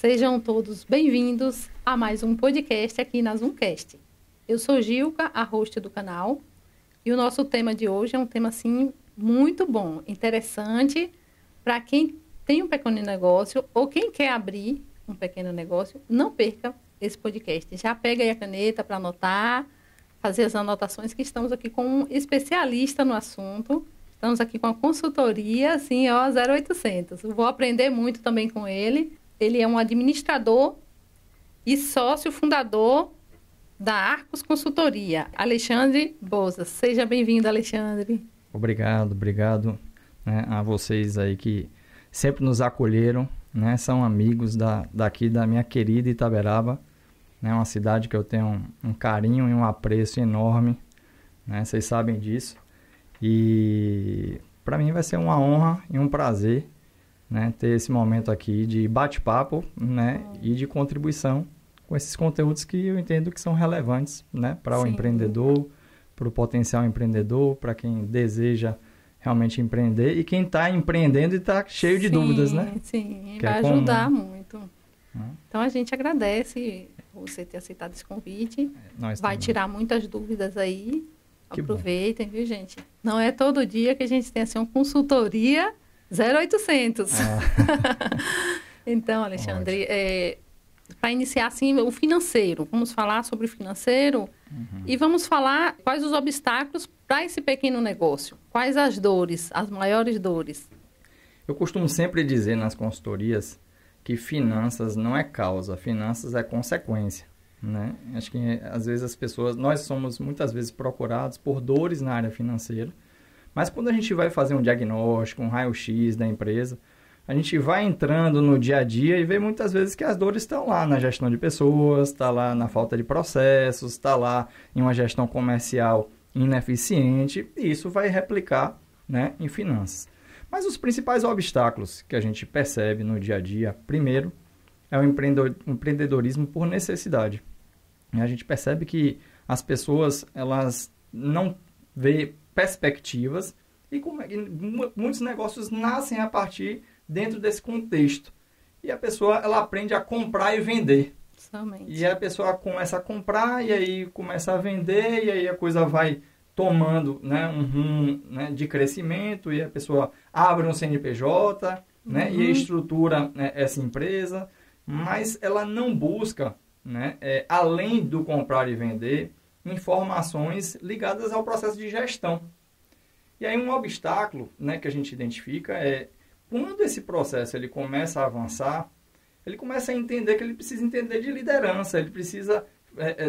Sejam todos bem-vindos a mais um podcast aqui na Zoomcast. Eu sou Gilca, a host do canal, e o nosso tema de hoje é um tema, assim, muito bom, interessante para quem tem um pequeno negócio ou quem quer abrir um pequeno negócio. Não perca esse podcast. Já pega aí a caneta para anotar, fazer as anotações, que estamos aqui com um especialista no assunto. Estamos aqui com a consultoria, assim, 0800. Vou aprender muito também com ele. Ele é um administrador e sócio fundador da Arcos Consultoria, Alexandre Bozas. Seja bem-vindo, Alexandre. Obrigado, né, a vocês aí que sempre nos acolheram, né, são amigos daqui da minha querida Itaberaba, né, uma cidade que eu tenho um carinho e um apreço enorme, né, vocês sabem disso. E para mim vai ser uma honra e um prazer, né, ter esse momento aqui de bate-papo, né, e de contribuição com esses conteúdos que eu entendo que são relevantes, né, para o empreendedor, para o potencial empreendedor, para quem deseja realmente empreender e quem está empreendendo e está cheio de dúvidas, né? Sim, vai ajudar muito. Então a gente agradece você ter aceitado esse convite. Vai tirar muitas dúvidas aí. Aproveitem, viu, gente? Não é todo dia que a gente tem assim uma consultoria 0800. Então, Alexandre, para iniciar assim o financeiro, vamos falar sobre o financeiro e vamos falar quais os obstáculos para esse pequeno negócio, quais as dores, as maiores dores. Eu costumo sempre dizer nas consultorias que finanças não é causa, finanças é consequência, né? Acho que às vezes as pessoas, nós somos muitas vezes procurados por dores na área financeira, mas quando a gente vai fazer um diagnóstico, um raio-x da empresa, a gente vai entrando no dia a dia e vê muitas vezes que as dores estão lá na gestão de pessoas, está lá na falta de processos, está lá em uma gestão comercial ineficiente, e isso vai replicar, né, em finanças. Mas os principais obstáculos que a gente percebe no dia a dia, primeiro, é o empreendedorismo por necessidade. A gente percebe que as pessoas, elas não veem perspectivas e muitos negócios nascem a partir dentro desse contexto. E a pessoa, ela aprende a comprar e vender. Somente. E a pessoa começa a comprar e aí começa a vender e aí a coisa vai tomando, né, um rumo, né, de crescimento e a pessoa abre um CNPJ, né, e estrutura, né, essa empresa, mas ela não busca, né, além do comprar e vender, informações ligadas ao processo de gestão. E aí um obstáculo, né, que a gente identifica é quando esse processo ele começa a avançar, ele começa a entender que ele precisa entender de liderança, ele precisa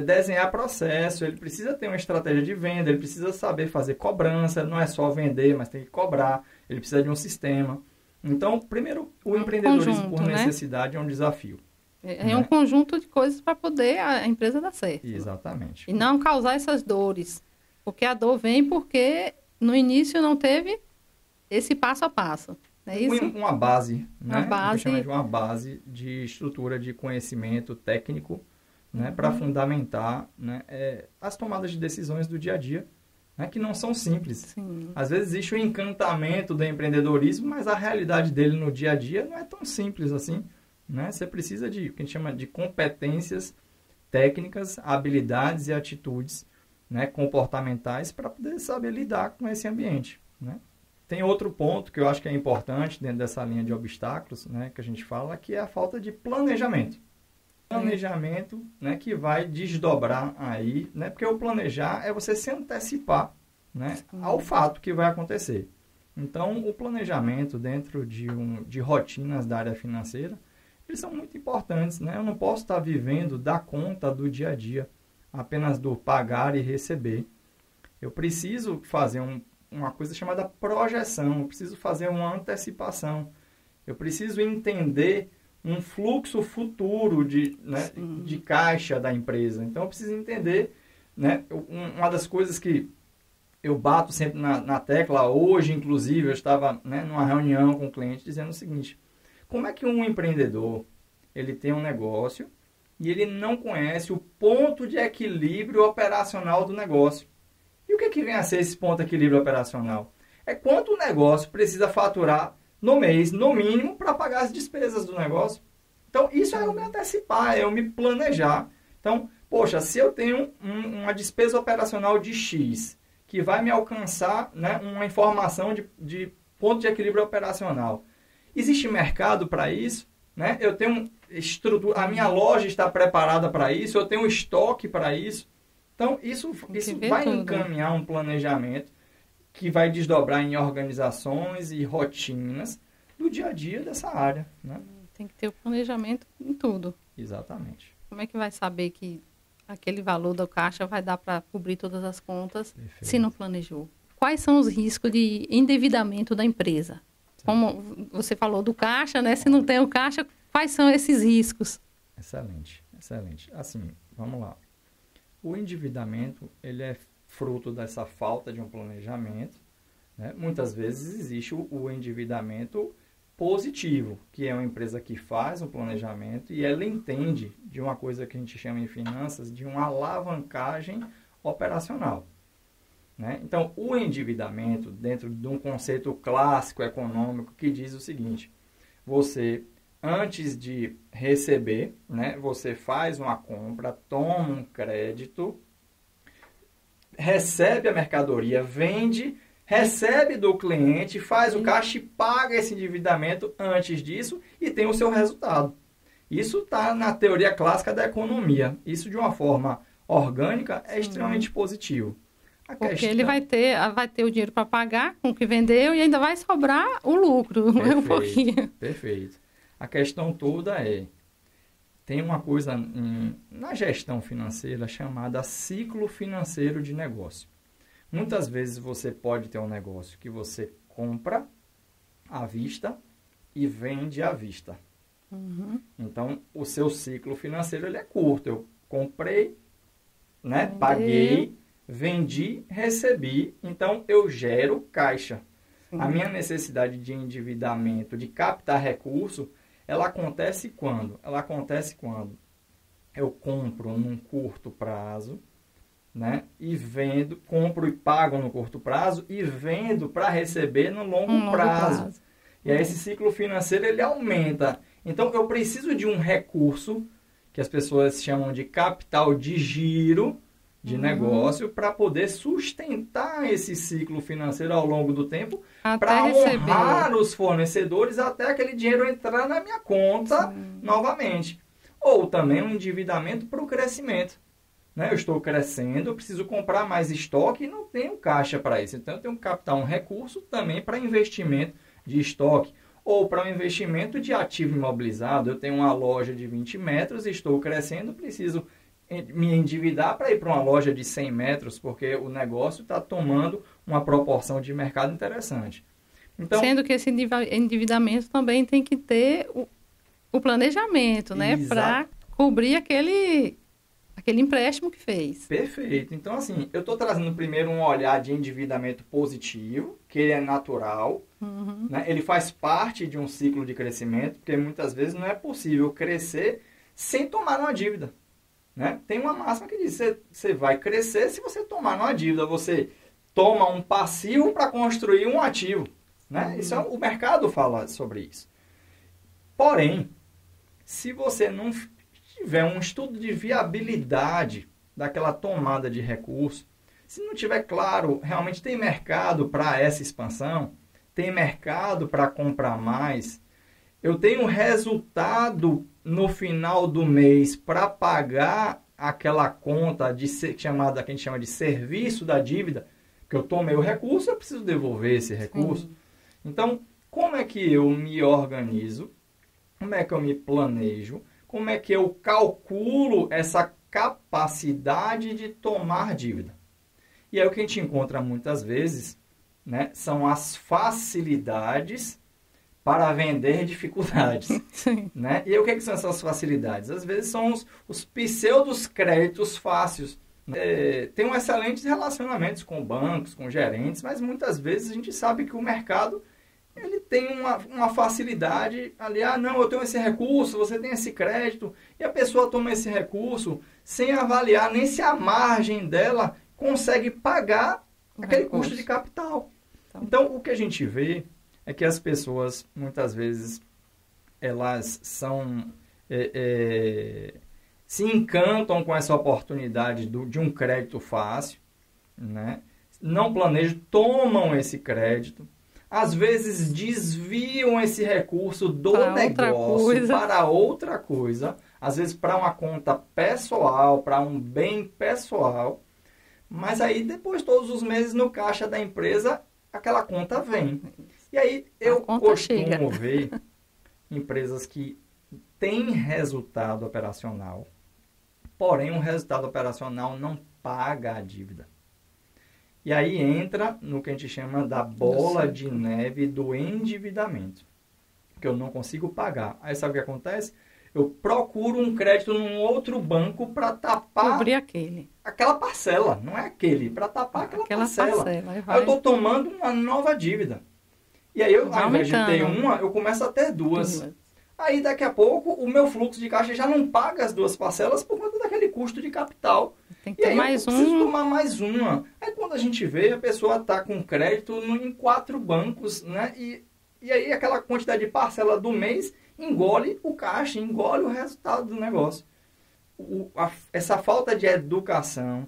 desenhar processo, ele precisa ter uma estratégia de venda, ele precisa saber fazer cobrança, não é só vender, mas tem que cobrar, ele precisa de um sistema. Então, primeiro, o empreendedorismo por necessidade é um desafio. É um conjunto de coisas para poder a empresa dar certo. Exatamente. E não causar essas dores, porque a dor vem porque no início não teve esse passo a passo. É isso? Uma base, né? Uma base de estrutura de conhecimento técnico, né? Para fundamentar, né? As tomadas de decisões do dia a dia, né? Que não são simples. Sim. Às vezes existe o encantamento do empreendedorismo, mas a realidade dele no dia a dia não é tão simples assim, né? Você precisa de o que a gente chama de competências técnicas, habilidades e atitudes, né? Comportamentais para poder saber lidar com esse ambiente, né? Tem outro ponto que eu acho que é importante dentro dessa linha de obstáculos, né, que a gente fala, que é a falta de planejamento. Planejamento, né, que vai desdobrar aí, né, porque o planejar é você se antecipar, né, ao fato que vai acontecer. Então, o planejamento dentro de rotinas da área financeira, eles são muito importantes, né? Eu não posso estar vivendo da conta do dia a dia, apenas do pagar e receber. Eu preciso fazer uma coisa chamada projeção, eu preciso fazer uma antecipação, eu preciso entender um fluxo futuro de caixa da empresa. Então, eu preciso entender, né, uma das coisas que eu bato sempre na tecla, hoje, inclusive, eu estava, né, numa reunião com um cliente dizendo o seguinte: como é que um empreendedor ele tem um negócio e ele não conhece o ponto de equilíbrio operacional do negócio? E o que vem a ser esse ponto de equilíbrio operacional? É quanto o negócio precisa faturar no mês, no mínimo, para pagar as despesas do negócio. Então, isso é eu me antecipar, é eu me planejar. Então, poxa, se eu tenho uma despesa operacional de X, que vai me alcançar, né, uma informação de ponto de equilíbrio operacional, existe mercado para isso? Né? Eu tenho estrutura, a minha loja está preparada para isso, eu tenho estoque para isso. Então, isso vai encaminhar um planejamento que vai desdobrar em organizações e rotinas do dia a dia dessa área. Né? Tem que ter o planejamento em tudo. Exatamente. Como é que vai saber que aquele valor da caixa vai dar para cobrir todas as contas se não planejou? Quais são os riscos de endividamento da empresa? Como você falou do caixa, né? Se não tem o caixa, quais são esses riscos? Excelente, excelente. Assim, vamos lá. O endividamento, ele é fruto dessa falta de um planejamento. Né? Muitas vezes existe o endividamento positivo, que é uma empresa que faz um planejamento e ela entende de uma coisa que a gente chama em finanças de uma alavancagem operacional. Né? Então, o endividamento, dentro de um conceito clássico econômico que diz o seguinte: você, antes de receber, né, você faz uma compra, toma um crédito, recebe a mercadoria, vende, recebe do cliente, faz o caixa e paga esse endividamento antes disso e tem o seu resultado. Isso está na teoria clássica da economia. Isso, de uma forma orgânica, é extremamente positivo. Porque ele vai ter o dinheiro para pagar com o que vendeu e ainda vai sobrar o lucro. Perfeito, um pouquinho. Perfeito. A questão toda tem uma coisa na gestão financeira chamada ciclo financeiro de negócio. Muitas vezes você pode ter um negócio que você compra à vista e vende à vista. Uhum. Então, o seu ciclo financeiro ele é curto. Eu comprei, né, paguei, vendi, recebi. Então, eu gero caixa. Sim. A minha necessidade de endividamento, de captar recurso, ela acontece quando? Ela acontece quando eu compro num curto prazo, né? E vendo, compro e pago no curto prazo e vendo para receber no longo prazo. E aí esse ciclo financeiro ele aumenta. Então eu preciso de um recurso que as pessoas chamam de capital de giro de negócio para poder sustentar esse ciclo financeiro ao longo do tempo, para honrar os fornecedores até aquele dinheiro entrar na minha conta novamente. Ou também um endividamento para o crescimento. Né? Eu estou crescendo, eu preciso comprar mais estoque e não tenho caixa para isso. Então, eu tenho que captar um recurso também para investimento de estoque. Ou para um investimento de ativo imobilizado. Eu tenho uma loja de 20 metros, estou crescendo, preciso me endividar para ir para uma loja de 100 metros, porque o negócio está tomando uma proporção de mercado interessante. Então, sendo que esse endividamento também tem que ter o planejamento, né? Para cobrir aquele empréstimo que fez. Perfeito. Então, assim, eu estou trazendo primeiro um olhar de endividamento positivo, que ele é natural, né? Ele faz parte de um ciclo de crescimento, porque muitas vezes não é possível crescer sem tomar uma dívida. Né? Tem uma máxima que diz que você vai crescer se você tomar uma dívida. Você toma um passivo para construir um ativo. Né? Isso o mercado fala sobre isso. Porém, se você não tiver um estudo de viabilidade daquela tomada de recurso, se não tiver claro, realmente tem mercado para essa expansão, tem mercado para comprar mais, eu tenho resultado no final do mês para pagar aquela conta que a gente chama de serviço da dívida, que eu tomei o recurso, eu preciso devolver esse recurso. Então, como é que eu me organizo? Como é que eu me planejo? Como é que eu calculo essa capacidade de tomar dívida? E aí o que a gente encontra muitas vezes, né, são as facilidades para vender dificuldades. Né? E aí, o que são essas facilidades? Às vezes são os pseudos créditos fáceis. Tem excelentes relacionamentos com bancos, com gerentes, mas muitas vezes a gente sabe que o mercado ele tem uma facilidade ali, não, eu tenho esse recurso, você tem esse crédito, e a pessoa toma esse recurso sem avaliar nem se a margem dela consegue pagar aquele custo de capital. Então, o que a gente vê é que as pessoas, muitas vezes, elas são se encantam com essa oportunidade de um crédito fácil, né? Não planejam, tomam esse crédito, às vezes desviam esse recurso do negócio para outra coisa, às vezes para uma conta pessoal, para um bem pessoal, mas aí depois todos os meses no caixa da empresa aquela conta vem. E aí eu costumo ver empresas que têm resultado operacional, porém o resultado operacional não paga a dívida. E aí entra no que a gente chama da bola de neve do endividamento, que eu não consigo pagar. Aí sabe o que acontece? Eu procuro um crédito num outro banco para tapar... Cobrir aquela parcela, não é aquele, para tapar aquela parcela. Aí eu estou tomando uma nova dívida. E aí, ao invés de ter uma, eu começo a ter duas. Aí, daqui a pouco, o meu fluxo de caixa já não paga as duas parcelas por conta daquele custo de capital. Tem que ter mais um. Preciso tomar mais uma. Aí, quando a gente vê, a pessoa está com crédito em 4 bancos, né? E aí, aquela quantidade de parcela do mês engole o caixa, engole o resultado do negócio. Essa falta de educação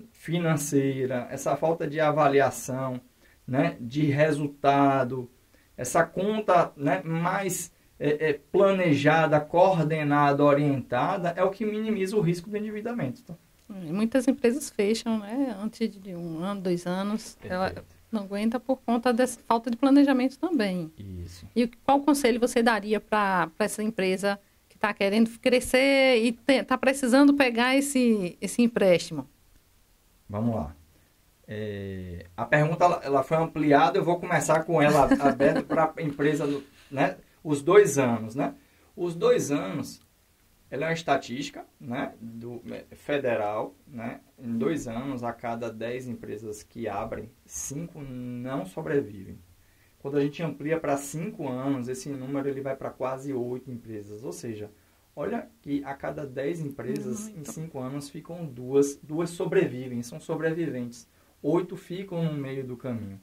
financeira, essa falta de avaliação, né, de resultado, essa conta, né, mais planejada, coordenada, orientada, é o que minimiza o risco do endividamento. Tá? Muitas empresas fecham, né, antes de 1 ano, 2 anos. Ela não aguenta por conta dessa falta de planejamento também. Isso. E qual conselho você daria para essa empresa que está querendo crescer e está precisando pegar esse empréstimo? Vamos lá. A pergunta ela foi ampliada, eu vou começar com ela aberta para a empresa, né? Os 2 anos, né? Os 2 anos, ela é uma estatística, né? Federal, né? Em 2 anos, a cada 10 empresas que abrem, 5 não sobrevivem. Quando a gente amplia para 5 anos, esse número ele vai para quase 8 empresas. Ou seja, olha que a cada 10 empresas, em 5 anos, ficam 2 sobrevivem, são sobreviventes. 8 ficam no meio do caminho.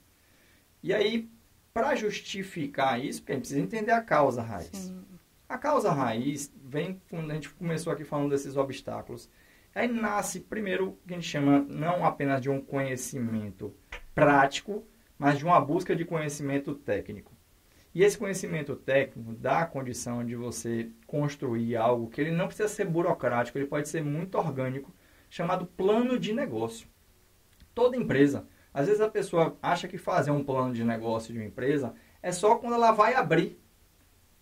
E aí, para justificar isso, porque a gente precisa entender a causa raiz. Sim. A causa raiz vem quando a gente começou aqui falando desses obstáculos. Aí nasce, primeiro, o que a gente chama não apenas de um conhecimento prático, mas de uma busca de conhecimento técnico. E esse conhecimento técnico dá a condição de você construir algo que ele não precisa ser burocrático, ele pode ser muito orgânico, chamado plano de negócio. Toda empresa, às vezes a pessoa acha que fazer um plano de negócio de uma empresa é só quando ela vai abrir.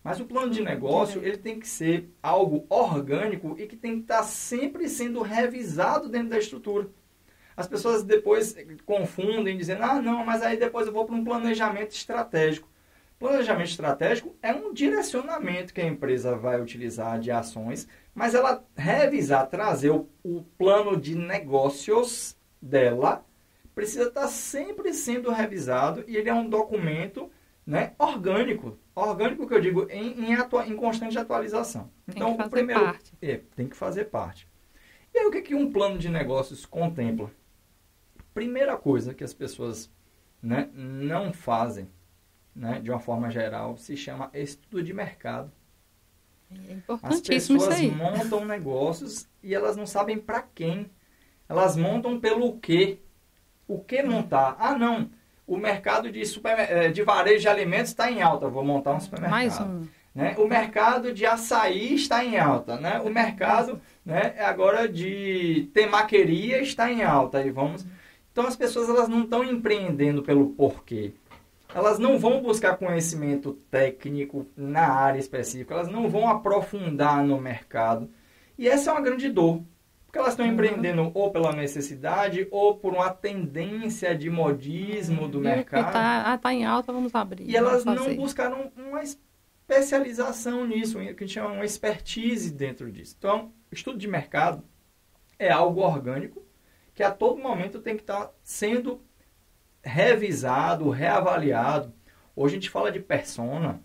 Mas o plano de negócio, ele tem que ser algo orgânico e que tem que estar sempre sendo revisado dentro da estrutura. As pessoas depois confundem, dizendo, não, mas aí depois eu vou para um planejamento estratégico. Planejamento estratégico é um direcionamento que a empresa vai utilizar de ações, mas ela revisar, trazer o plano de negócios dela, precisa estar sempre sendo revisado e ele é um documento, né, orgânico. Orgânico que eu digo em constante atualização. Então, tem que fazer parte. Tem que fazer parte. E aí, o que um plano de negócios contempla? Primeira coisa que as pessoas, né, não fazem, né, de uma forma geral, se chama estudo de mercado. É importantíssimo isso aí. As pessoas montam negócios e elas não sabem para quem. Elas montam pelo quê. O que montar? Não, o mercado de varejo de alimentos está em alta, vou montar um supermercado. Mais um. Né? O mercado de açaí está em alta. Né? O mercado, né, agora de temaqueria está em alta. Então as pessoas elas não estão empreendendo pelo porquê. Elas não vão buscar conhecimento técnico na área específica. Elas não vão aprofundar no mercado. E essa é uma grande dor. Porque elas estão empreendendo ou pela necessidade ou por uma tendência de modismo do mercado. Está em alta, vamos abrir. E elas não buscaram uma especialização nisso, que a gente chama uma expertise dentro disso. Então, estudo de mercado é algo orgânico que a todo momento tem que estar sendo revisado, reavaliado. Hoje a gente fala de persona,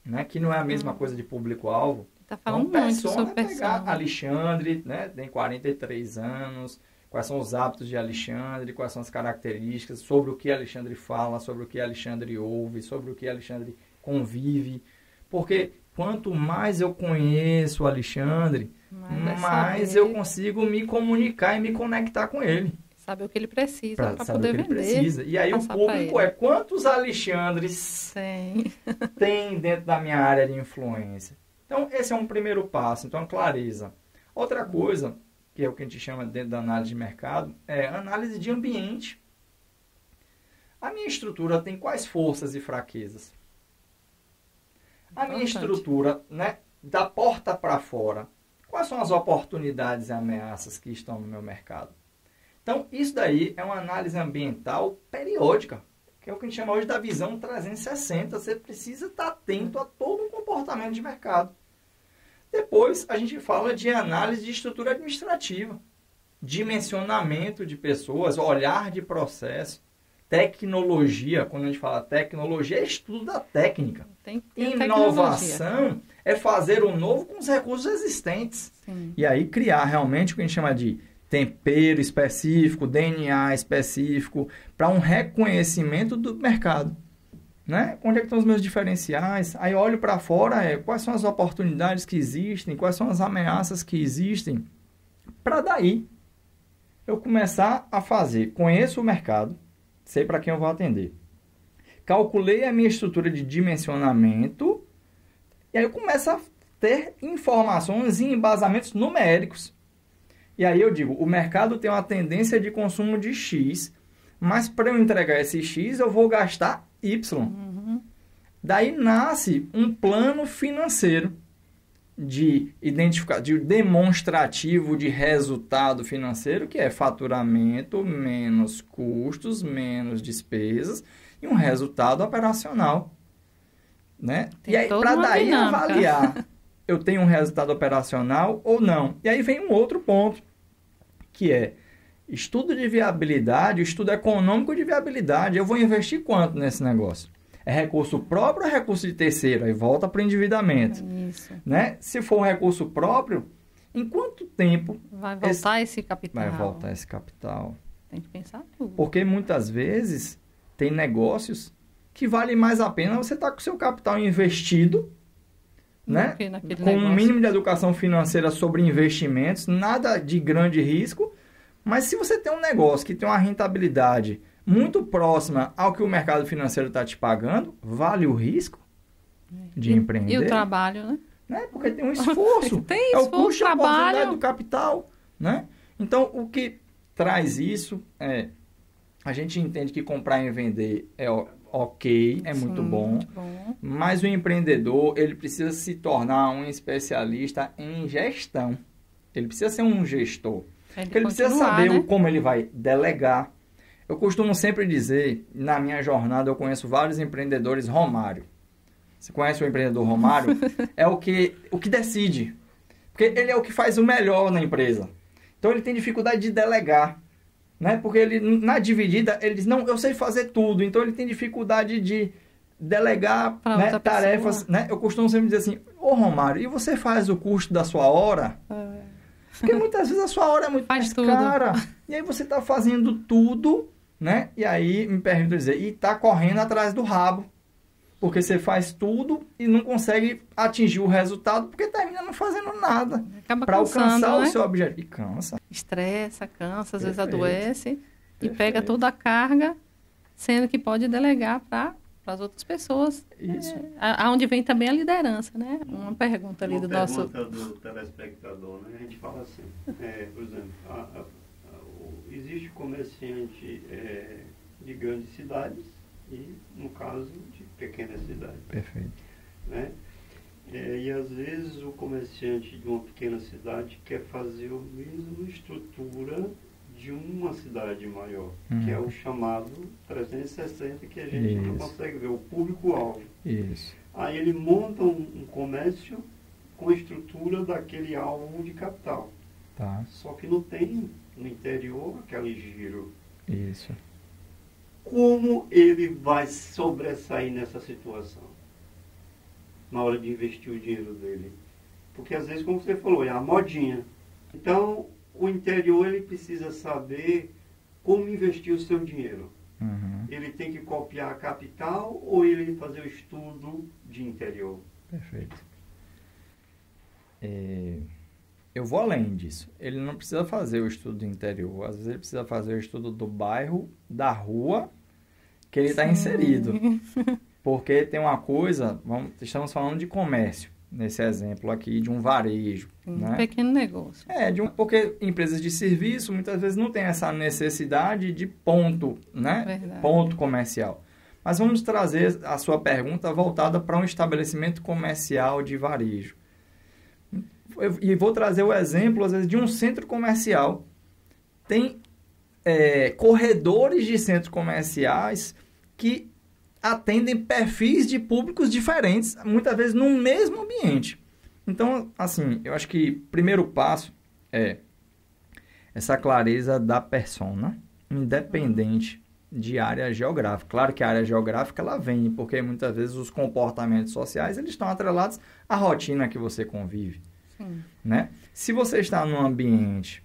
né, que não é a mesma coisa de público-alvo. Está falando muito sobre pegar Alexandre, né, tem 43 anos, quais são os hábitos de Alexandre, quais são as características, sobre o que Alexandre fala, sobre o que Alexandre ouve, sobre o que Alexandre convive. Porque quanto mais eu conheço o Alexandre, mais eu consigo me comunicar e me conectar com ele. Saber o que ele precisa para poder vender. Precisa. E aí o público é quantos Alexandres tem dentro da minha área de influência. Então, esse é um primeiro passo. Então, clareza. Outra coisa, que é o que a gente chama dentro da análise de mercado, é análise de ambiente. A minha estrutura tem quais forças e fraquezas? A minha estrutura, né, da porta para fora, quais são as oportunidades e ameaças que estão no meu mercado? Então, isso daí é uma análise ambiental periódica, que é o que a gente chama hoje da visão 360. Você precisa estar atento a todo o comportamento de mercado. Depois, a gente fala de análise de estrutura administrativa, dimensionamento de pessoas, olhar de processo, tecnologia. Quando a gente fala tecnologia, é estudo da técnica. Inovação é fazer o novo com os recursos existentes. Sim. E aí criar realmente o que a gente chama de tempero específico, DNA específico, para um reconhecimento do mercado. Né? Onde é que estão os meus diferenciais? Aí olho para fora, quais são as oportunidades que existem, quais são as ameaças que existem, para daí eu começar a fazer. Conheço o mercado, sei para quem eu vou atender. Calculei a minha estrutura de dimensionamento, e aí eu começo a ter informações e embasamentos numéricos. E aí eu digo, o mercado tem uma tendência de consumo de X, mas para eu entregar esse X, eu vou gastar Y. Uhum. Daí nasce um plano financeiro de demonstrativo de resultado financeiro, que é faturamento menos custos, menos despesas, e um resultado operacional. Né? E aí, para daí avaliar, eu tenho um resultado operacional ou não. E aí vem um outro ponto, que é estudo de viabilidade, estudo econômico de viabilidade. Eu vou investir quanto nesse negócio? É recurso próprio ou recurso de terceiro? Aí volta para o endividamento. Isso. Né? Se for um recurso próprio, em quanto tempo... Vai voltar esse capital. Vai voltar esse capital. Tem que pensar tudo. Porque muitas vezes tem negócios que vale mais a pena você estar com o seu capital investido, né? Com um mínimo de educação financeira sobre investimentos, nada de grande risco. Mas se você tem um negócio que tem uma rentabilidade muito próxima ao que o mercado financeiro está te pagando, vale o risco de empreender. E o trabalho, né? Porque tem um esforço. Tem esforço, é o custo trabalho. E a oportunidade do capital. Né? Então, o que traz isso é... A gente entende que comprar e vender é ok, é muito bom. Mas o empreendedor, ele precisa se tornar um especialista em gestão. Ele precisa ser um gestor. Ele precisa saber como ele vai delegar. Eu costumo sempre dizer, na minha jornada, eu conheço vários empreendedores Romário. Você conhece o empreendedor Romário? É o que decide. Porque ele é o que faz o melhor na empresa. Então, ele tem dificuldade de delegar. Né? Porque ele, na dividida, ele diz, não, eu sei fazer tudo. Então, ele tem dificuldade de delegar, né, tarefas. Né? Eu costumo sempre dizer assim, ô Romário, e você faz o custo da sua hora? Porque muitas vezes a sua hora é muito mais cara. E aí você está fazendo tudo, né? E aí, me permito dizer, e está correndo atrás do rabo. Porque você faz tudo e não consegue atingir o resultado porque termina não fazendo nada para alcançar o seu objetivo. E cansa. Estressa, cansa, às vezes adoece e pega toda a carga, sendo que pode delegar para as outras pessoas. Isso. Aonde vem também a liderança, né? Uma pergunta ali do nosso... Uma pergunta do telespectador, né? A gente fala assim, por exemplo, existe comerciante de grandes cidades e, no caso, de pequenas cidades. Perfeito. Né? E, às vezes, o comerciante de uma pequena cidade quer fazer a mesma estrutura de uma cidade maior, que é o chamado 360, que a gente não consegue ver, o público-alvo. Isso. Aí ele monta um comércio com a estrutura daquele alvo de capital. Tá. Só que não tem no interior aquele giro. Isso. Como ele vai sobressair nessa situação? Na hora de investir o dinheiro dele. Porque às vezes, como você falou, é a modinha. Então, o interior ele precisa saber como investir o seu dinheiro. Ele tem que copiar a capital ou ele fazer o estudo de interior? Perfeito. eu vou além disso. Ele não precisa fazer o estudo do interior. Às vezes ele precisa fazer o estudo do bairro, da rua que ele está inserido. Porque tem uma coisa, estamos falando de comércio, nesse exemplo aqui, de um varejo. Um pequeno negócio. Porque empresas de serviço muitas vezes não têm essa necessidade de ponto, né? Verdade. Ponto comercial. Mas vamos trazer a sua pergunta voltada para um estabelecimento comercial de varejo. E vou trazer o exemplo, às vezes, de um centro comercial. Tem corredores de centros comerciais que atendem perfis de públicos diferentes, muitas vezes no mesmo ambiente. Então, assim, eu acho que o primeiro passo é essa clareza da persona, independente de área geográfica. Claro que a área geográfica ela vem, porque muitas vezes os comportamentos sociais eles estão atrelados à rotina que você convive. Sim. Né? Se você está num ambiente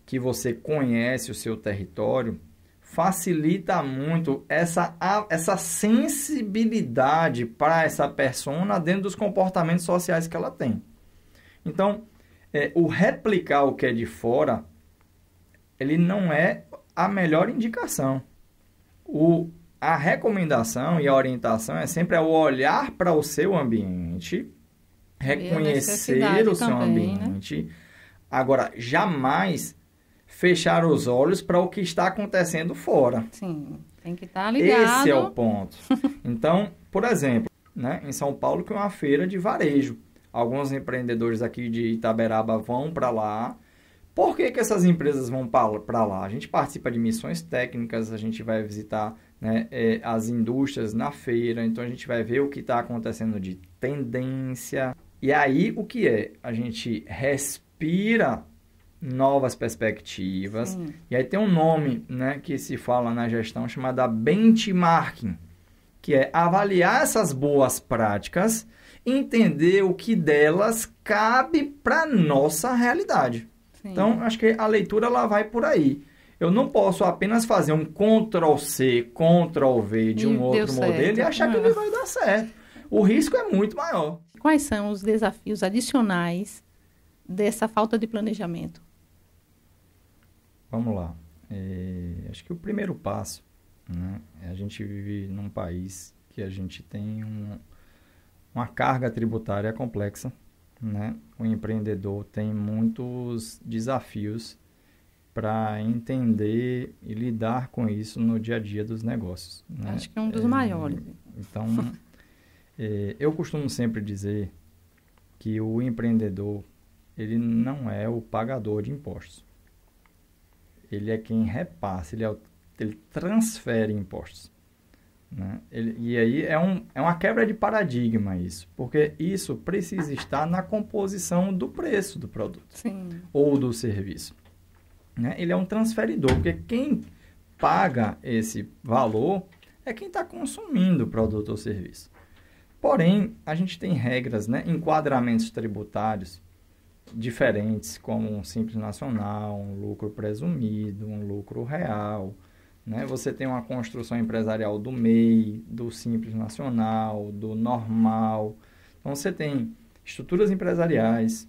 que você conhece o seu território, facilita muito essa sensibilidade para essa persona dentro dos comportamentos sociais que ela tem. Então, o replicar o que é de fora, ele não é a melhor indicação. A recomendação e a orientação é sempre o olhar para o seu ambiente, reconhecer o seu também, ambiente. Né? Agora, jamais fechar os olhos para o que está acontecendo fora. Sim, tem que estar ligado. Esse é o ponto. Então, por exemplo, né, em São Paulo, que é uma feira de varejo. Alguns empreendedores aqui de Itaberaba vão para lá. Por que essas empresas vão para lá? A gente participa de missões técnicas, a gente vai visitar, né, as indústrias na feira, então a gente vai ver o que está acontecendo de tendência. E aí, o que é? A gente respira novas perspectivas. Sim. E aí tem um nome, né, que se fala na gestão chamada benchmarking, que é avaliar essas boas práticas, entender o que delas cabe para nossa realidade. Sim. Então, acho que a leitura ela vai por aí. Eu não posso apenas fazer um Ctrl+C, Ctrl+V de um outro modelo e achar que ele vai dar certo. O risco é muito maior. Quais são os desafios adicionais dessa falta de planejamento? Vamos lá. Acho que o primeiro passo, né, a gente vive num país que a gente tem uma carga tributária complexa, né? O empreendedor tem muitos desafios para entender e lidar com isso no dia a dia dos negócios. Né? Acho que é um dos maiores. Então, eu costumo sempre dizer que o empreendedor ele não é o pagador de impostos. Ele é quem repassa, ele transfere impostos. Né? E aí é uma quebra de paradigma isso, porque isso precisa estar na composição do preço do produto. Sim. Ou do serviço. Né? Ele é um transferidor, porque quem paga esse valor é quem está consumindo o produto ou serviço. Porém, a gente tem regras, né? Enquadramentos tributários diferentes, como um simples nacional, um lucro presumido, um lucro real. Né? Você tem uma construção empresarial do MEI, do simples nacional, do normal. Então, você tem estruturas empresariais,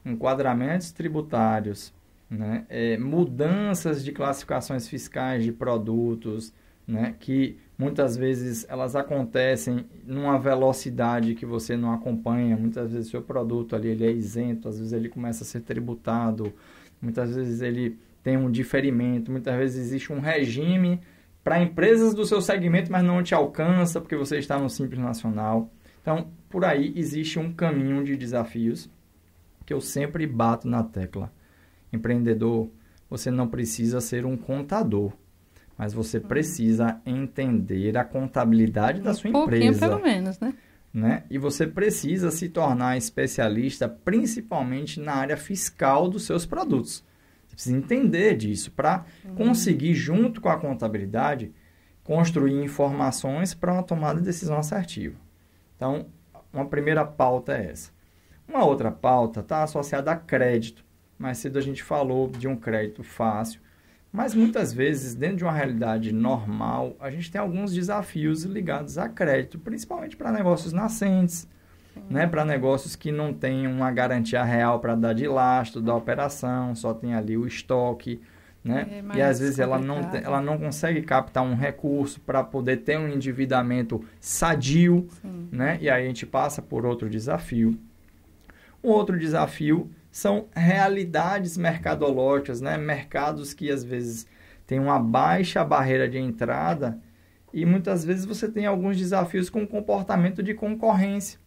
enquadramentos tributários, né? Mudanças de classificações fiscais de produtos, né? Que muitas vezes elas acontecem numa velocidade que você não acompanha. Muitas vezes o seu produto ali ele é isento, às vezes ele começa a ser tributado, muitas vezes ele tem um diferimento, muitas vezes existe um regime para empresas do seu segmento, mas não te alcança porque você está no Simples Nacional. Então, por aí existe um caminho de desafios que eu sempre bato na tecla. Empreendedor, você não precisa ser um contador, mas você precisa entender a contabilidade da sua empresa. Pelo menos, né? E você precisa se tornar especialista, principalmente na área fiscal dos seus produtos. Você precisa entender disso para conseguir, junto com a contabilidade, construir informações para uma tomada de decisão assertiva. Então, uma primeira pauta é essa. Uma outra pauta está associada a crédito. Mais cedo a gente falou de um crédito fácil, mas muitas vezes, dentro de uma realidade normal, a gente tem alguns desafios ligados a crédito, principalmente para negócios nascentes, né? Para negócios que não têm uma garantia real para dar de lastro da operação, só tem ali o estoque, né? E às vezes ela não consegue captar um recurso para poder ter um endividamento sadio, né? E aí a gente passa por outro desafio. Um outro desafio são realidades mercadológicas, né? Mercados que às vezes têm uma baixa barreira de entrada e muitas vezes você tem alguns desafios com comportamento de concorrência,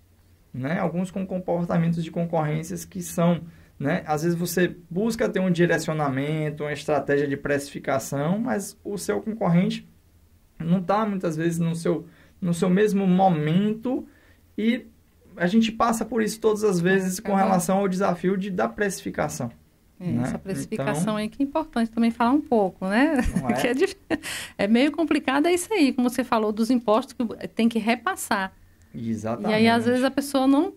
né? Alguns com comportamentos de concorrências que são, né? Às vezes você busca ter um direcionamento, uma estratégia de precificação, mas o seu concorrente não está muitas vezes no seu mesmo momento e a gente passa por isso todas as vezes com relação ao desafio da precificação. Né? Essa precificação aí que é importante também falar um pouco, né? Não é? Que é meio complicado, é isso aí, como você falou, dos impostos que tem que repassar. Exatamente. E aí, às vezes, a pessoa não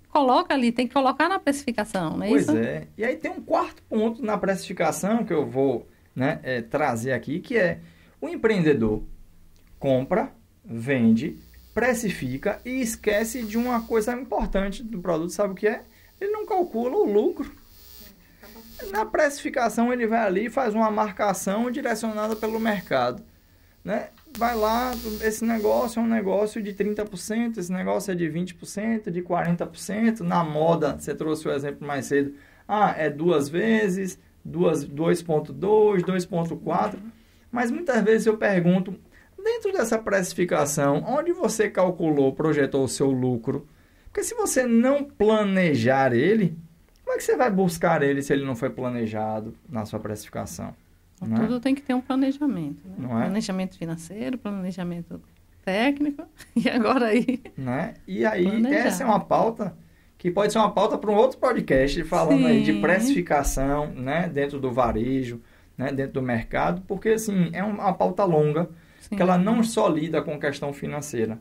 coloca ali, tem que colocar na precificação, não é isso? Pois é. E aí tem um quarto ponto na precificação que eu vou, né, trazer aqui, que é o empreendedor compra, vende, precifica e esquece de uma coisa importante do produto, sabe o que é? Ele não calcula o lucro. Na precificação ele vai ali e faz uma marcação direcionada pelo mercado, né? Vai lá, esse negócio é um negócio de 30%, esse negócio é de 20%, de 40%. Na moda, você trouxe o exemplo mais cedo, é 2 vezes, 2.2, 2.4. Mas muitas vezes eu pergunto, dentro dessa precificação, onde você calculou, projetou o seu lucro? Porque se você não planejar ele, como é que você vai buscar ele se ele não foi planejado na sua precificação? Então, tudo tem que ter um planejamento. Né? Não é? Planejamento financeiro, planejamento técnico, e agora aí... Né? E aí, planejar. Essa é uma pauta que pode ser uma pauta para um outro podcast, falando aí de precificação, né? Dentro do varejo, né? Dentro do mercado, porque assim, é uma pauta longa, que ela não só lida com questão financeira.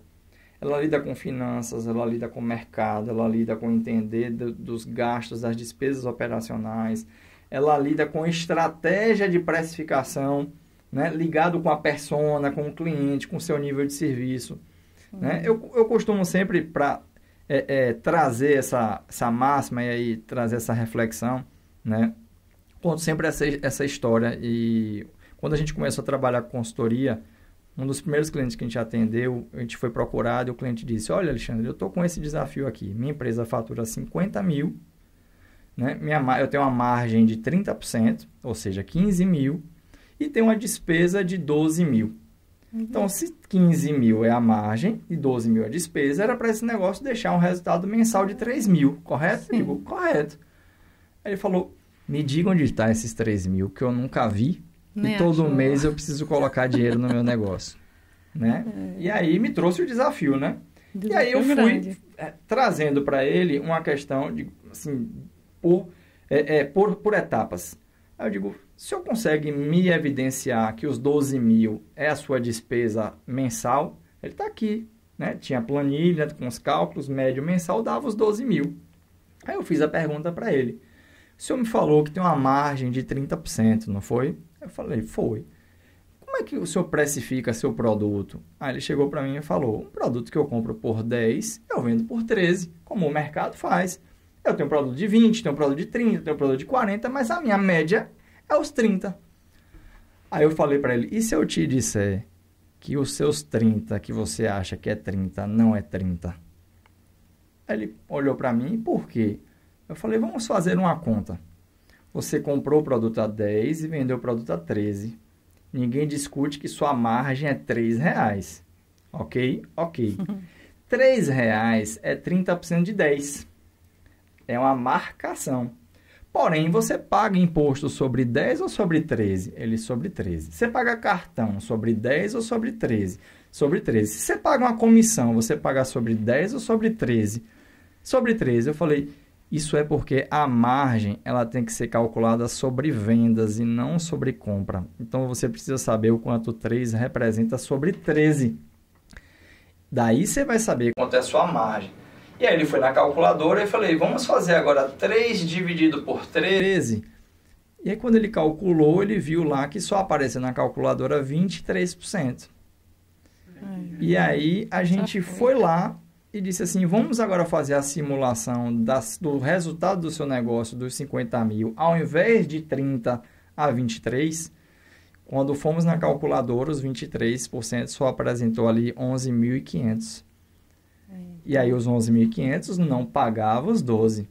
Ela lida com finanças, ela lida com mercado, ela lida com entender dos gastos, das despesas operacionais, ela lida com estratégia de precificação, né? Ligado com a persona, com o cliente, com o seu nível de serviço. Né? Eu costumo sempre, trazer essa máxima e aí trazer essa reflexão, né? Conto sempre essa história. E quando a gente começou a trabalhar com consultoria, um dos primeiros clientes que a gente atendeu, a gente foi procurado e o cliente disse, olha, Alexandre, eu estou com esse desafio aqui. Minha empresa fatura 50 mil, né? Eu tenho uma margem de 30%, ou seja, 15 mil, e tenho uma despesa de 12 mil. Então, se 15 mil é a margem e 12 mil é a despesa, era para esse negócio deixar um resultado mensal de 3 mil, correto? Eu digo, correto. Aí ele falou, me diga onde está esses 3 mil, que eu nunca vi. Nem e todo achou. mês eu preciso colocar dinheiro no meu negócio, né? E aí me trouxe o desafio, né? E aí eu fui trazendo para ele uma questão de, assim, por etapas. Aí eu digo, o senhor consegue me evidenciar que os 12 mil é a sua despesa mensal? Ele está aqui, né? Tinha planilha com os cálculos, médio mensal, dava os 12 mil. Aí eu fiz a pergunta para ele. O senhor me falou que tem uma margem de 30%, não foi? Eu falei, foi. Como é que o senhor precifica seu produto? Aí ele chegou para mim e falou, um produto que eu compro por 10, eu vendo por 13, como o mercado faz. Eu tenho um produto de 20, tenho um produto de 30, tenho um produto de 40, mas a minha média é os 30. Aí eu falei para ele, e se eu te disser que os seus 30 que você acha que é 30 não é 30? Aí ele olhou para mim, por quê? Eu falei, vamos fazer uma conta. Você comprou o produto a 10 e vendeu o produto a 13. Ninguém discute que sua margem é R$3. Ok? Ok. R$3 é 30% de 10. É uma marcação. Porém, você paga imposto sobre 10 ou sobre 13? Ele sobre 13. Você paga cartão sobre 10 ou sobre 13? Sobre 13. Se você paga uma comissão, você paga sobre 10 ou sobre 13? Sobre 13. Eu falei... Isso é porque a margem ela tem que ser calculada sobre vendas e não sobre compra. Então, você precisa saber o quanto 3 representa sobre 13. Daí, você vai saber quanto é a sua margem. E aí, ele foi na calculadora e falei, vamos fazer agora 3 dividido por 13. E aí, quando ele calculou, ele viu lá que só apareceu na calculadora 23%. E aí, a gente foi lá e disse assim, vamos agora fazer a simulação do resultado do seu negócio dos 50 mil, ao invés de 30 a 23, quando fomos na calculadora, os 23% só apresentou ali 11.500. E aí os 11.500 não pagavam os 12.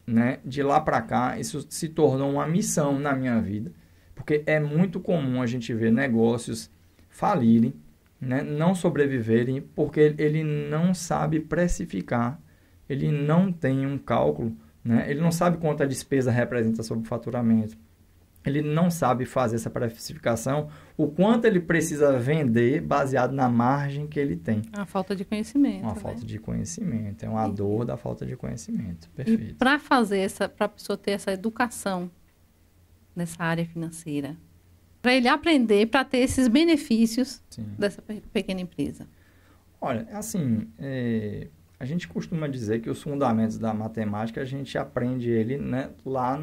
Né? De lá para cá, isso se tornou uma missão na minha vida, porque é muito comum a gente ver negócios falirem, né? Não sobreviverem, porque ele não sabe precificar, ele não tem um cálculo, né? Ele não sabe quanto a despesa representa sobre o faturamento, ele não sabe fazer essa precificação, o quanto ele precisa vender baseado na margem que ele tem. A falta de conhecimento. Uma falta de conhecimento, é uma dor da falta de conhecimento. Perfeito. E para a pessoa ter essa educação nessa área financeira, para ele aprender, para ter esses benefícios dessa pequena empresa. Olha, assim, a gente costuma dizer que os fundamentos da matemática, a gente aprende ele, né, lá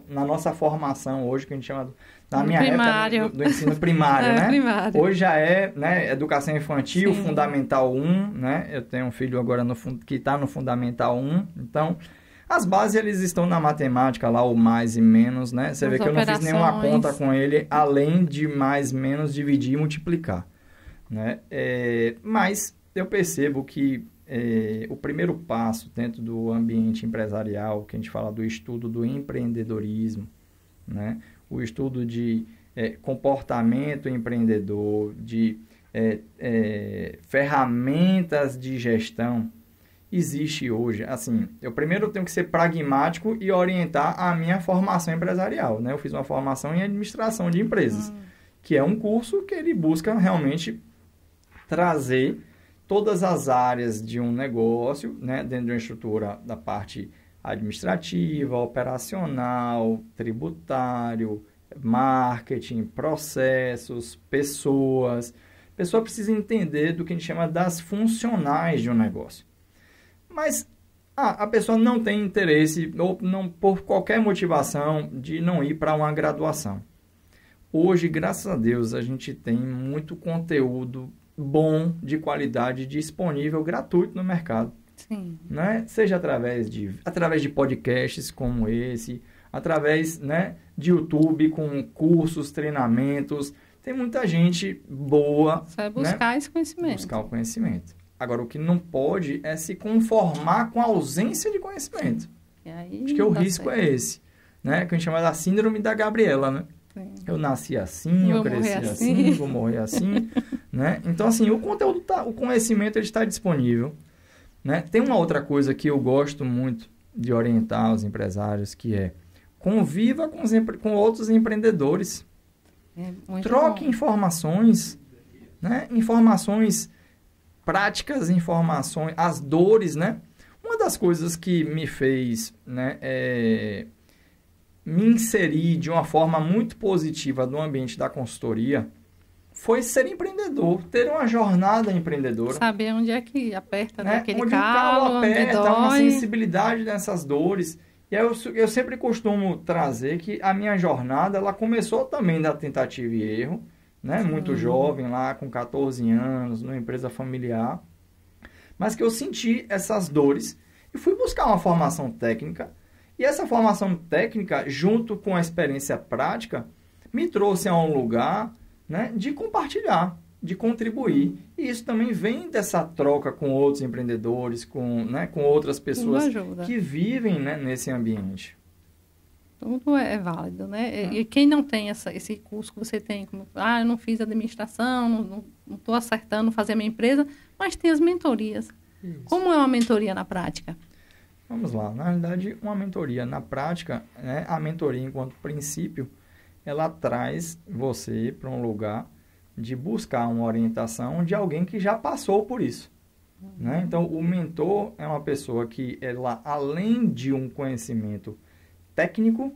na nossa formação hoje, que a gente chama, na minha época, do ensino primário, né? Primário. Hoje já é, né, educação infantil, Fundamental 1, né? Eu tenho um filho agora que está no Fundamental 1, então... As bases, eles estão na matemática lá, o mais e menos, né? Você vê que eu não fiz nenhuma conta com ele, além de mais, menos, dividir e multiplicar, né? Mas eu percebo que o primeiro passo dentro do ambiente empresarial, que a gente fala do estudo do empreendedorismo, né? O estudo de comportamento empreendedor, de ferramentas de gestão, existe hoje. Assim, eu primeiro tenho que ser pragmático e orientar a minha formação empresarial, né? Eu fiz uma formação em administração de empresas, que é um curso que ele busca realmente trazer todas as áreas de um negócio, né? Dentro de uma estrutura da parte administrativa, operacional, tributário, marketing, processos, pessoas. A pessoa precisa entender do que a gente chama das funcionais de um negócio. Mas a pessoa não tem interesse, ou não, por qualquer motivação, de não ir para uma graduação. Hoje, graças a Deus, a gente tem muito conteúdo bom, de qualidade, disponível, gratuito no mercado. Sim. Né? Seja através de podcasts como esse, através, né, de YouTube com cursos, treinamentos. Tem muita gente boa. Só é buscar, né, esse conhecimento. Buscar o conhecimento. Agora, o que não pode é se conformar com a ausência de conhecimento. E aí, acho que o risco é esse, né? Que a gente chama da síndrome da Gabriela, né? Sim. Eu nasci assim, eu cresci assim, vou morrer assim, né? Então, assim, o conteúdo o conhecimento ele está disponível, né? Tem uma outra coisa que eu gosto muito de orientar os empresários, que é conviva com outros empreendedores. Troque informações, né? Informações práticas, informações, as dores, né? Uma das coisas que me fez, né, me inserir de uma forma muito positiva no ambiente da consultoria foi ser empreendedor, ter uma jornada empreendedora. Saber onde é que aperta, né? Aquele onde calo, o calo aperta, onde uma dói. sensibilidade nessas dores. E aí eu sempre costumo trazer que a minha jornada, ela começou também da tentativa e erro, né? Muito jovem lá, com 14 anos, numa empresa familiar. Mas que eu senti essas dores e fui buscar uma formação técnica. E essa formação técnica, junto com a experiência prática, me trouxe a um lugar, né, de compartilhar, de contribuir. E isso também vem dessa troca com outros empreendedores, com outras pessoas que vivem, né, nesse ambiente. Tudo é válido, né? E quem não tem esse curso que você tem, como, eu não fiz administração, não estou acertando fazer a minha empresa, mas tem as mentorias. Isso. Como é uma mentoria na prática? Vamos lá. Na realidade, uma mentoria na prática, né, a mentoria enquanto princípio, ela traz você para um lugar de buscar uma orientação de alguém que já passou por isso. Né? Então, o mentor é uma pessoa que, ela, além de um conhecimento técnico,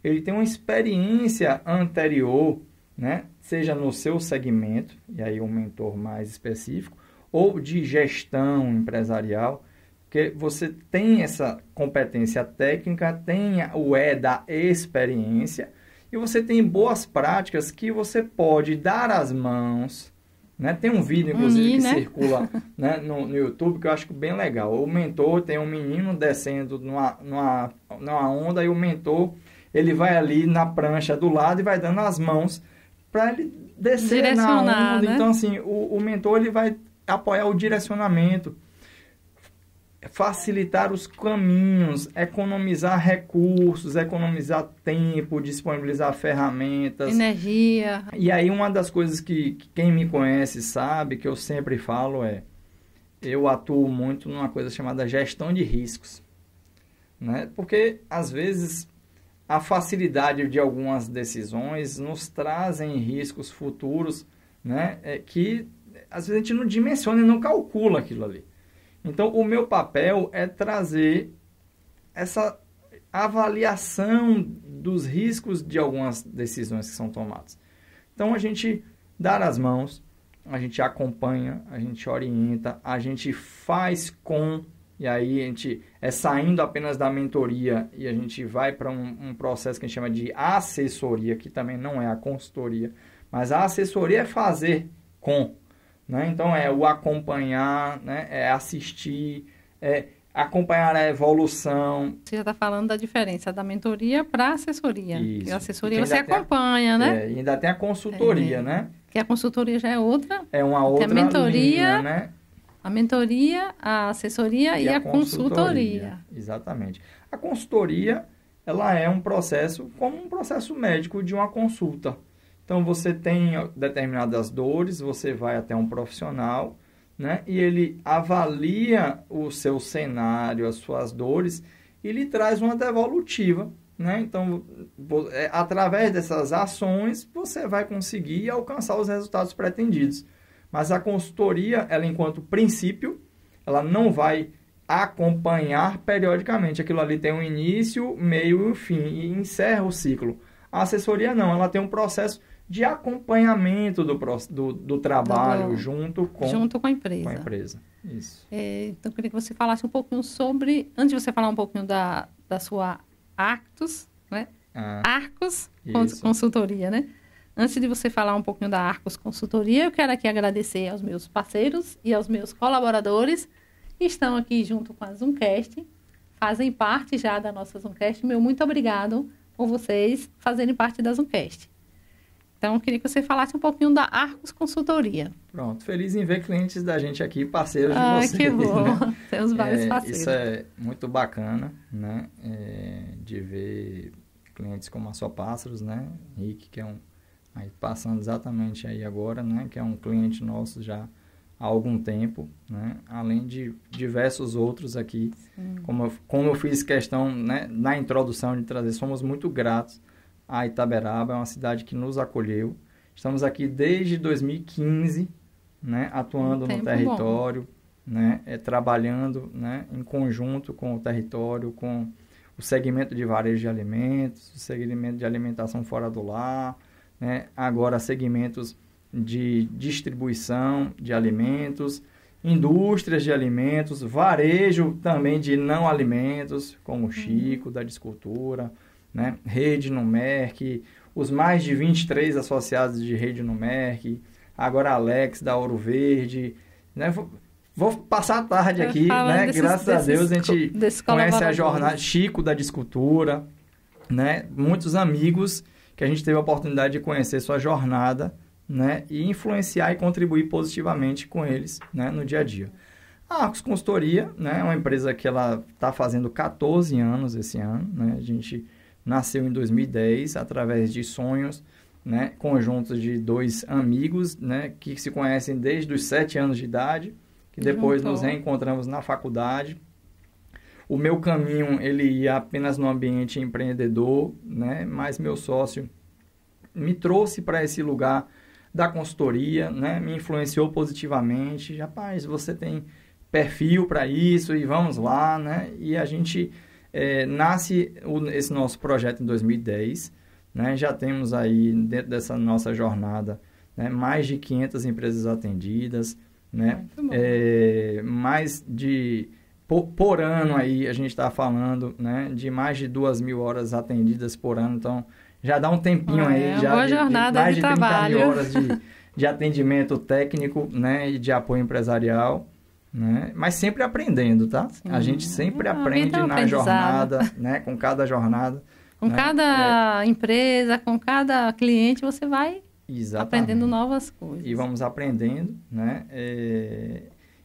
ele tem uma experiência anterior, né? Seja no seu segmento, e aí um mentor mais específico, ou de gestão empresarial, que você tem essa competência técnica, tem o da experiência, e você tem boas práticas que você pode dar as mãos, Né? Tem um vídeo, inclusive, que circula, né, no YouTube, que eu acho bem legal. O mentor tem um menino descendo numa onda, e o mentor ele vai ali na prancha do lado e vai dando as mãos para ele descer na onda. Né? Então, assim, o mentor ele vai apoiar o direcionamento, facilitar os caminhos, economizar recursos, economizar tempo, disponibilizar ferramentas. Energia. E aí uma das coisas que quem me conhece sabe, que eu sempre falo eu atuo muito numa coisa chamada gestão de riscos. Né? Porque, às vezes, a facilidade de algumas decisões nos trazem riscos futuros, né? Que, às vezes, a gente não dimensiona e não calcula aquilo ali. Então, o meu papel é trazer essa avaliação dos riscos de algumas decisões que são tomadas. Então, a gente dá as mãos, a gente acompanha, a gente orienta, a gente faz com, e aí a gente saindo apenas da mentoria e a gente vai para um processo que a gente chama de assessoria, que também não é a consultoria, mas a assessoria é fazer com. Né? Então, é o acompanhar, né? É assistir, é acompanhar a evolução. Você já está falando da diferença da mentoria para a assessoria. Isso. A assessoria você acompanha, né? E ainda tem a consultoria, né? Que a consultoria já é outra. É uma outra linha, né? A mentoria, a assessoria e a consultoria. Exatamente. A consultoria, ela é um processo, como um processo médico de uma consulta. Então, você tem determinadas dores, você vai até um profissional, né? E ele avalia o seu cenário, as suas dores, e lhe traz uma devolutiva, né? Então, através dessas ações, você vai conseguir alcançar os resultados pretendidos. Mas a consultoria, ela enquanto princípio, ela não vai acompanhar periodicamente. Aquilo ali tem um início, meio e fim, e encerra o ciclo. A assessoria não, ela tem um processo de acompanhamento do trabalho junto com a empresa. Com a empresa. Isso. Então, eu queria que você falasse um pouquinho sobre... Antes de você falar um pouquinho da sua Arcos, né? Arcos Consultoria, né? Antes de você falar um pouquinho da Arcos Consultoria, eu quero aqui agradecer aos meus parceiros e aos meus colaboradores que estão aqui junto com a Zoomcast, fazem parte já da nossa Zoomcast. Meu muito obrigado por vocês fazerem parte da Zoomcast. Então, eu queria que você falasse um pouquinho da Arcos Consultoria. Pronto, feliz em ver clientes da gente aqui, parceiros de vocês. Que bom, né? Temos vários parceiros. Isso é muito bacana, né? De ver clientes como a Só Pássaros, né? Rick, que é aí passando exatamente aí agora, né? Que é um cliente nosso já há algum tempo, né? Além de diversos outros aqui. Como eu fiz questão, né, na introdução de trazer, somos muito gratos a Itaberaba, é uma cidade que nos acolheu. Estamos aqui desde 2015, né, atuando no território, né, trabalhando, né, em conjunto com o território, com o segmento de varejo de alimentos, o segmento de alimentação fora do lar, né, agora segmentos de distribuição de alimentos, indústrias de alimentos, varejo também de não alimentos, como o Chico, da Discultura, né? Rede Numerc, os mais de 23 associados de Rede Numerc, agora Alex da Ouro Verde, né? Vou passar a tarde aqui, né? Graças a Deus a gente conhece a jornada, Chico da Discultura, né? Muitos amigos que a gente teve a oportunidade de conhecer sua jornada, né? E influenciar e contribuir positivamente com eles, né? No dia a dia. A Arcos Consultoria, né? É uma empresa que ela está fazendo 14 anos esse ano, né? A gente nasceu em 2010 através de sonhos, né, conjuntos de dois amigos, né, que se conhecem desde os 7 anos de idade, que depois nos reencontramos na faculdade. O meu caminho, ele ia apenas no ambiente empreendedor, né, mas meu sócio me trouxe para esse lugar da consultoria, né, me influenciou positivamente. Rapaz, você tem perfil para isso e vamos lá, né, e a gente... nasce esse nosso projeto em 2010, né? Já temos aí, dentro dessa nossa jornada, né, mais de 500 empresas atendidas, né? Mais de... Por ano aí, a gente está falando, né, de mais de 2.000 horas atendidas por ano, então já dá um tempinho aí, já boa jornada mais de 30 trabalho. mil horas de atendimento técnico, né, e de apoio empresarial, né, mas sempre aprendendo, tá? Sim. A gente sempre aprende na jornada, né, com cada jornada. Com né? cada empresa, com cada cliente, você vai aprendendo novas coisas. E vamos aprendendo, né?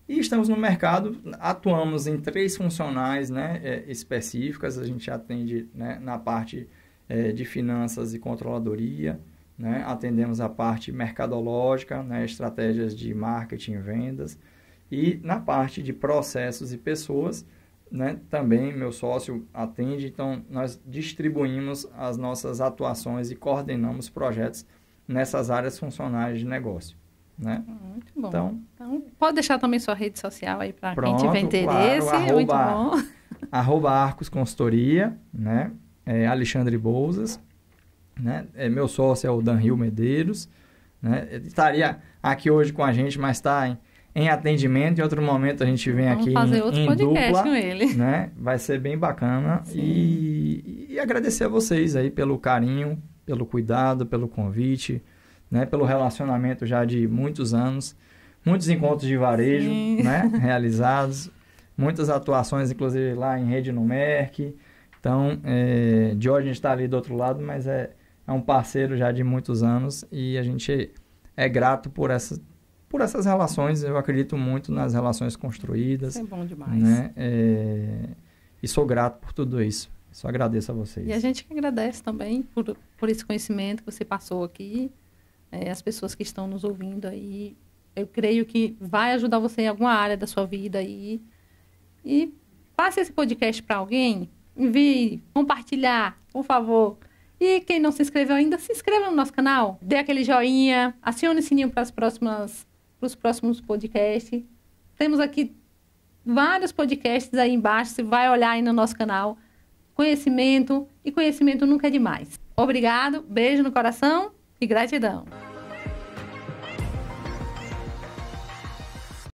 E estamos no mercado, atuamos em 3 funcionais, né, específicas. A gente atende, né, na parte de finanças e controladoria, né? Atendemos a parte mercadológica, né, estratégias de marketing e vendas. E na parte de processos e pessoas, né, também meu sócio atende. Então, nós distribuímos as nossas atuações e coordenamos projetos nessas áreas funcionais de negócio, né? Muito bom. Então, pode deixar também sua rede social aí para quem tiver interesse. Claro, muito bom. @Arcos Consultoria, né? Alexandre Bouzas, né? Meu sócio é o Danril Medeiros, né? Ele estaria aqui hoje com a gente, mas está em atendimento. Em outro momento a gente vem aqui fazer outro em podcast dupla, com ele. né? Vai ser bem bacana. E agradecer a vocês aí pelo carinho, pelo cuidado, pelo convite, né? Pelo relacionamento já de muitos anos, muitos encontros de varejo, né? Realizados, muitas atuações, inclusive lá em Rede Numerc. Então, de hoje a gente está ali do outro lado, mas é um parceiro já de muitos anos e a gente é grato por essas relações. Eu acredito muito nas relações construídas. Isso é bom demais. Né? E sou grato por tudo isso. Só agradeço a vocês. E a gente que agradece também por esse conhecimento que você passou aqui. As pessoas que estão nos ouvindo aí, eu creio que vai ajudar você em alguma área da sua vida aí. E passe esse podcast para alguém, envie, compartilhar, por favor. E quem não se inscreveu ainda, se inscreva no nosso canal, dê aquele joinha, acione o sininho para os próximos podcasts. Temos aqui vários podcasts aí embaixo, você vai olhar aí no nosso canal. Conhecimento, e conhecimento nunca é demais. Obrigado, beijo no coração e gratidão.